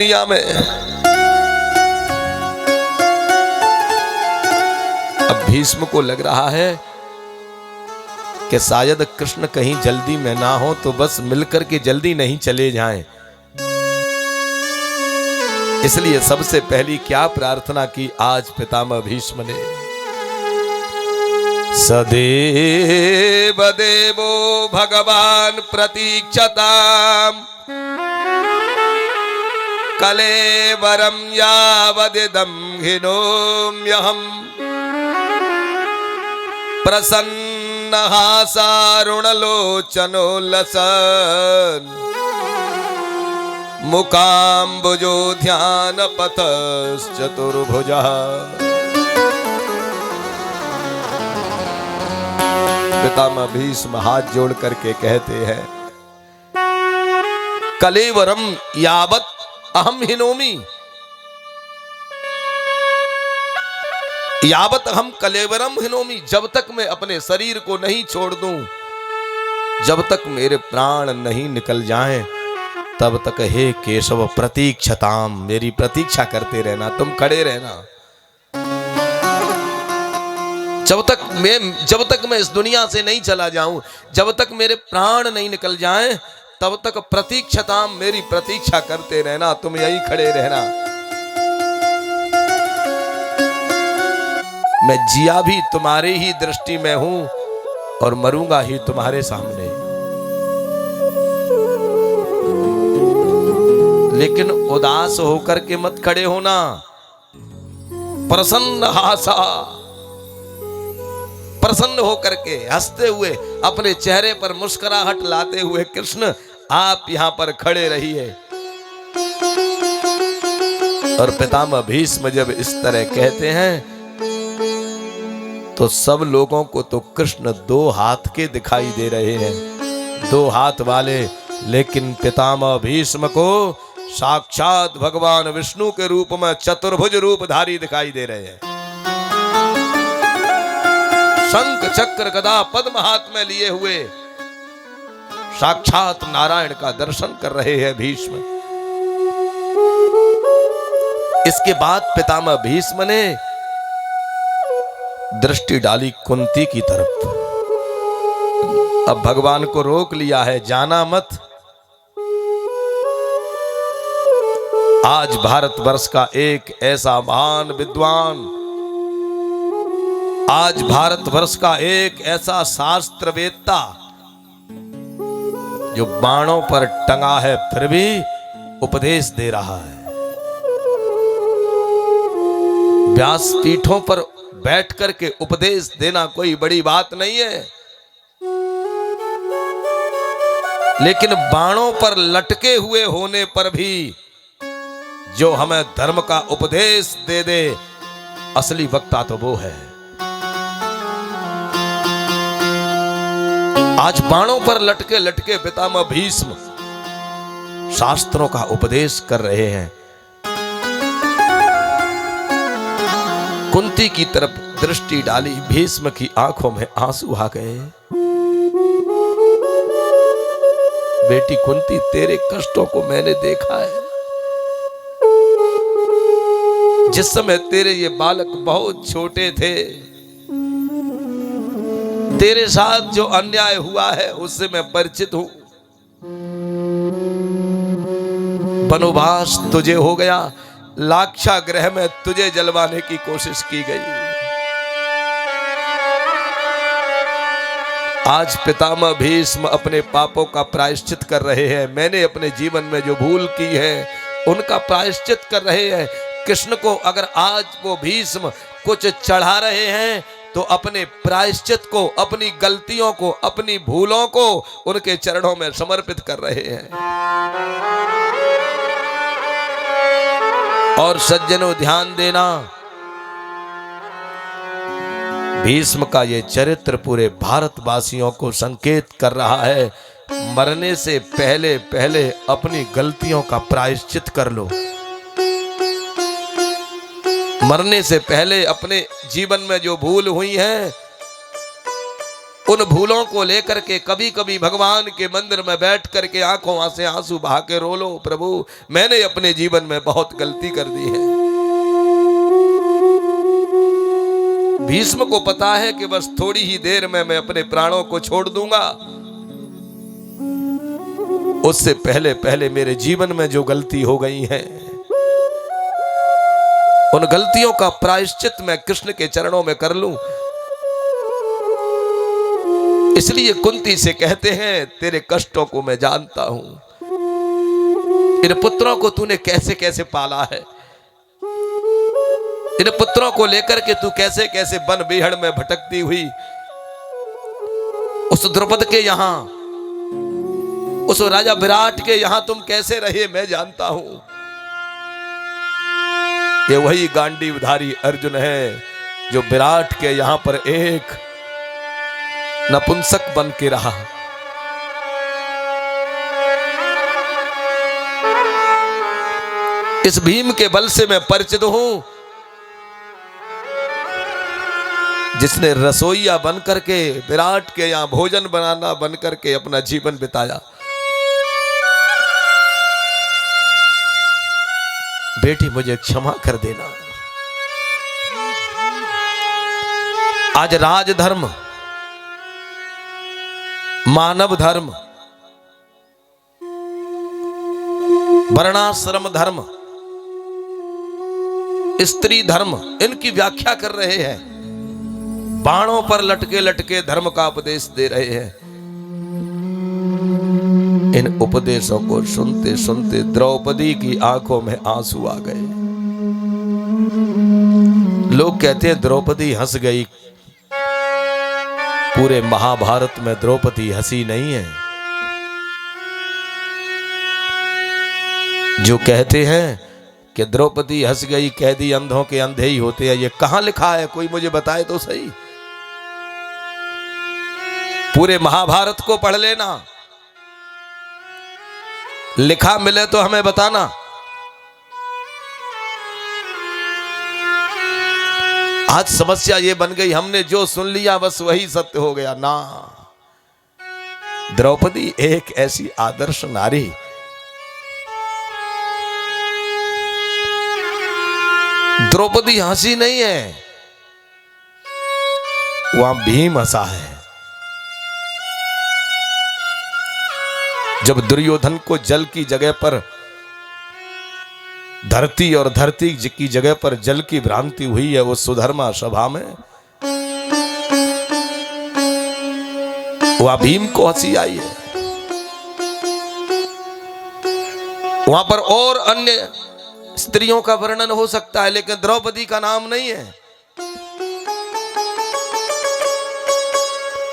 दुनिया में अब भीष्म को लग रहा है कि शायद कृष्ण कहीं जल्दी में ना हो, तो बस मिलकर के जल्दी नहीं चले जाएं। इसलिए सबसे पहली क्या प्रार्थना की आज पितामह भीष्म ने, सदेव देवो भगवान प्रतीक्षताम् कलेवरं यावदिदं हिनोम्यहम् प्रसन्नहासारुणलोचनोल्लसन् मुकाम्बुजो ध्यानपथश्चतुर्भुजः। पितामह भीष्म हाथ जोड़ करके कहते हैं, कलेवरम यावत अहम हिनोमि, यावत हम कलेवरम हिनोमि, जब तक मैं अपने शरीर को नहीं छोड़ दूं, जब तक मेरे प्राण नहीं निकल जाएं, तब तक हे केशव प्रतीक्षताम, मेरी प्रतीक्षा करते रहना, तुम खड़े रहना। जब तक मैं इस दुनिया से नहीं चला जाऊं, जब तक मेरे प्राण नहीं निकल जाएं, तब तक प्रतीक्षताम, मेरी प्रतीक्षा करते रहना, तुम यहीं खड़े रहना। मैं जिया भी तुम्हारी ही दृष्टि में हूं और मरूंगा ही तुम्हारे सामने, लेकिन उदास होकर के मत खड़े होना। प्रसन्न हासा, प्रसन्न होकर के हंसते हुए, अपने चेहरे पर मुस्कुराहट लाते हुए कृष्ण आप यहां पर खड़े रहिए। और पितामह भीष्म जब इस तरह कहते हैं तो सब लोगों को तो कृष्ण दो हाथ के दिखाई दे रहे हैं, दो हाथ वाले, लेकिन पितामह भीष्म को साक्षात भगवान विष्णु के रूप में चतुर्भुज रूपधारी दिखाई दे रहे हैं। शंख चक्र गदा पद्म हाथ में लिए हुए साक्षात नारायण का दर्शन कर रहे हैं भीष्म। इसके बाद पितामह भीष्म ने दृष्टि डाली कुंती की तरफ। अब भगवान को रोक लिया है, जाना मत। आज भारतवर्ष का एक ऐसा महान विद्वान, आज भारतवर्ष का एक ऐसा शास्त्रवेत्ता जो बाणों पर टंगा है फिर भी उपदेश दे रहा है। व्यासपीठों पर बैठ करके उपदेश देना कोई बड़ी बात नहीं है, लेकिन बाणों पर लटके हुए होने पर भी जो हमें धर्म का उपदेश दे दे, असली वक्ता तो वो है। आज बाणों पर लटके लटके पितामह भीष्म शास्त्रों का उपदेश कर रहे हैं। कुंती की तरफ दृष्टि डाली, भीष्म की आंखों में आंसू आ गए। बेटी कुंती, तेरे कष्टों को मैंने देखा है। जिस समय तेरे ये बालक बहुत छोटे थे, तेरे साथ जो अन्याय हुआ है उससे मैं परिचित हूं। वनवास तुझे हो गया, लाक्षागृह में तुझे जलवाने की कोशिश की गई। आज पितामह भीष्म अपने पापों का प्रायश्चित कर रहे हैं। मैंने अपने जीवन में जो भूल की है उनका प्रायश्चित कर रहे हैं। कृष्ण को अगर आज वो भीष्म कुछ चढ़ा रहे हैं तो अपने प्रायश्चित को, अपनी गलतियों को, अपनी भूलों को उनके चरणों में समर्पित कर रहे हैं। और सज्जनों ध्यान देना, भीष्म का ये चरित्र पूरे भारतवासियों को संकेत कर रहा है, मरने से पहले पहले अपनी गलतियों का प्रायश्चित कर लो। मरने से पहले अपने जीवन में जो भूल हुई है उन भूलों को लेकर के कभी कभी भगवान के मंदिर में बैठ करके आंखों से आंसू बहा के रो लो, प्रभु मैंने अपने जीवन में बहुत गलती कर दी है। भीष्म को पता है कि बस थोड़ी ही देर में मैं अपने प्राणों को छोड़ दूंगा, उससे पहले पहले मेरे जीवन में जो गलती हो गई है उन गलतियों का प्रायश्चित मैं कृष्ण के चरणों में कर लूं। इसलिए कुंती से कहते हैं तेरे कष्टों को मैं जानता हूं, इन पुत्रों को तूने कैसे कैसे पाला है, इन पुत्रों को लेकर के तू कैसे कैसे वन बिहड़ में भटकती हुई उस द्रौपद के यहां, उस राजा विराट के यहां तुम कैसे रहे मैं जानता हूं। ये वही गांडीवधारी अर्जुन है जो विराट के यहां पर एक नपुंसक बन के रहा। इस भीम के बल से मैं परिचित हूं, जिसने रसोइया बन करके विराट के यहां भोजन बनाना बन करके अपना जीवन बिताया। बेटी मुझे क्षमा कर देना। आज राजधर्म, मानव धर्म, वर्णाश्रम धर्म, स्त्री धर्म, इनकी व्याख्या कर रहे हैं, बाणों पर लटके लटके धर्म का उपदेश दे रहे हैं। इन उपदेशों को सुनते सुनते द्रौपदी की आंखों में आंसू आ गए। लोग कहते हैं द्रौपदी हंस गई, पूरे महाभारत में द्रौपदी हंसी नहीं है। जो कहते हैं कि द्रौपदी हंस गई, कैदी अंधों के अंधे ही होते हैं, ये कहां लिखा है? कोई मुझे बताए तो सही। पूरे महाभारत को पढ़ लेना, लिखा मिले तो हमें बताना। आज समस्या ये बन गई, हमने जो सुन लिया बस वही सत्य हो गया ना। द्रौपदी एक ऐसी आदर्श नारी, द्रौपदी हंसी नहीं है, वहां भीम हंसा है। जब दुर्योधन को जल की जगह पर धरती और धरती की जगह पर जल की भ्रांति हुई है, वो सुधर्मा सभा में वहां भीम को हंसी आई है। वहां पर और अन्य स्त्रियों का वर्णन हो सकता है, लेकिन द्रौपदी का नाम नहीं है।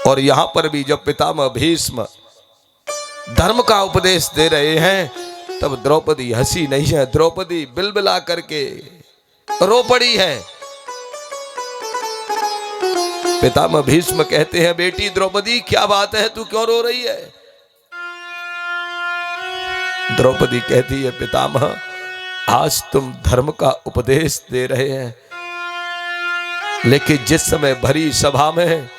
और यहां पर भी जब पितामह भीष्म धर्म का उपदेश दे रहे हैं तब द्रौपदी हंसी नहीं है, द्रौपदी बिलबिला करके रो पड़ी है। पितामह भीष्म कहते हैं बेटी द्रौपदी क्या बात है, तू क्यों रो रही है? द्रौपदी कहती है पितामह आज तुम धर्म का उपदेश दे रहे हैं, लेकिन जिस समय भरी सभा में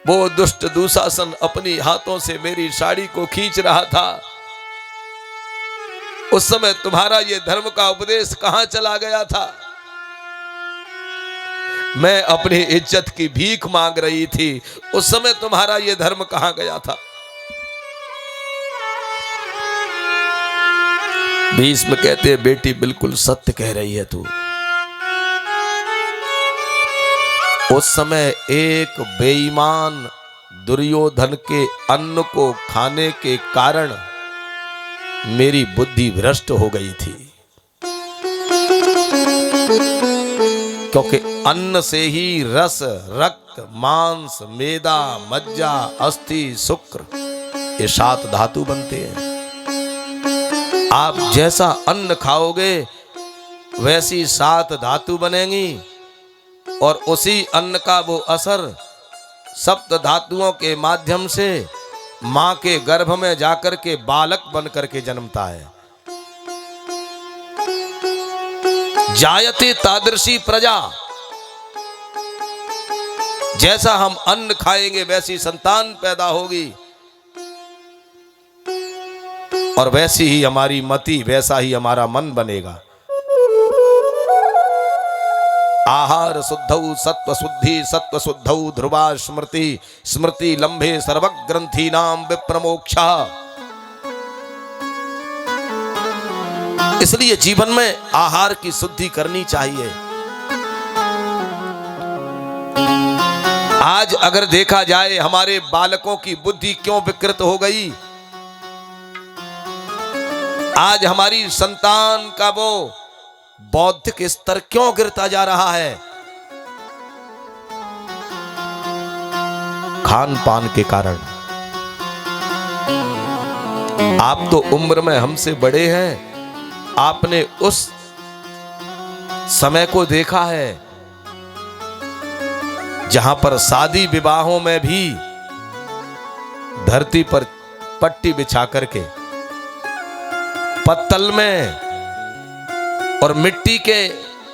वो दुष्ट दुशासन अपनी हाथों से मेरी साड़ी को खींच रहा था, उस समय तुम्हारा ये धर्म का उपदेश कहां चला गया था? मैं अपनी इज्जत की भीख मांग रही थी, उस समय तुम्हारा ये धर्म कहां गया था? भीष्म कहते हैं बेटी बिल्कुल सत्य कह रही है तू। उस समय एक बेईमान दुर्योधन के अन्न को खाने के कारण मेरी बुद्धि भ्रष्ट हो गई थी, क्योंकि अन्न से ही रस, रक्त, मांस, मेदा, मज्जा, अस्थि, शुक्र ये 7 धातु बनते हैं। आप जैसा अन्न खाओगे वैसी 7 धातु बनेंगी और उसी अन्न का वो असर सप्त धातुओं के माध्यम से मां के गर्भ में जाकर के बालक बन करके जन्मता है। जायते तादृशी प्रजा, जैसा हम अन्न खाएंगे वैसी संतान पैदा होगी, और वैसी ही हमारी मति, वैसा ही हमारा मन बनेगा। आहार शुद्धौ सत्व शुद्धि, सत्व शुद्धौ ध्रुवा स्मृति, स्मृति लंबे सर्वग्रंथि नाम विप्रमोक्षा। इसलिए जीवन में आहार की शुद्धि करनी चाहिए। आज अगर देखा जाए हमारे बालकों की बुद्धि क्यों विकृत हो गई, आज हमारी संतान का वो बौद्धिक स्तर क्यों गिरता जा रहा है? खान पान के कारण। आप तो उम्र में हमसे बड़े हैं, आपने उस समय को देखा है जहां पर शादी विवाहों में भी धरती पर पट्टी बिछा करके पत्तल में और मिट्टी के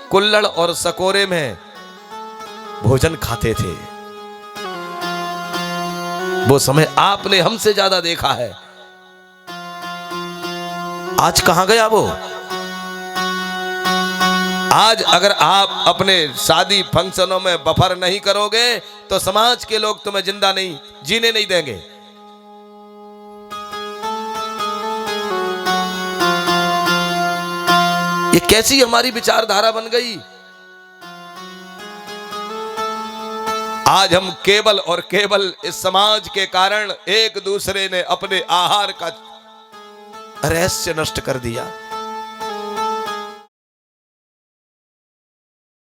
कुल्हड़ और सकोरे में भोजन खाते थे। वो समय आपने हमसे ज्यादा देखा है। आज कहां गया वो? आज अगर आप अपने शादी फंक्शनों में बफर नहीं करोगे तो समाज के लोग तुम्हें जिंदा नहीं जीने नहीं देंगे। ये कैसी हमारी विचारधारा बन गई? आज हम केवल और केवल इस समाज के कारण एक दूसरे ने अपने आहार का रहस्य नष्ट कर दिया।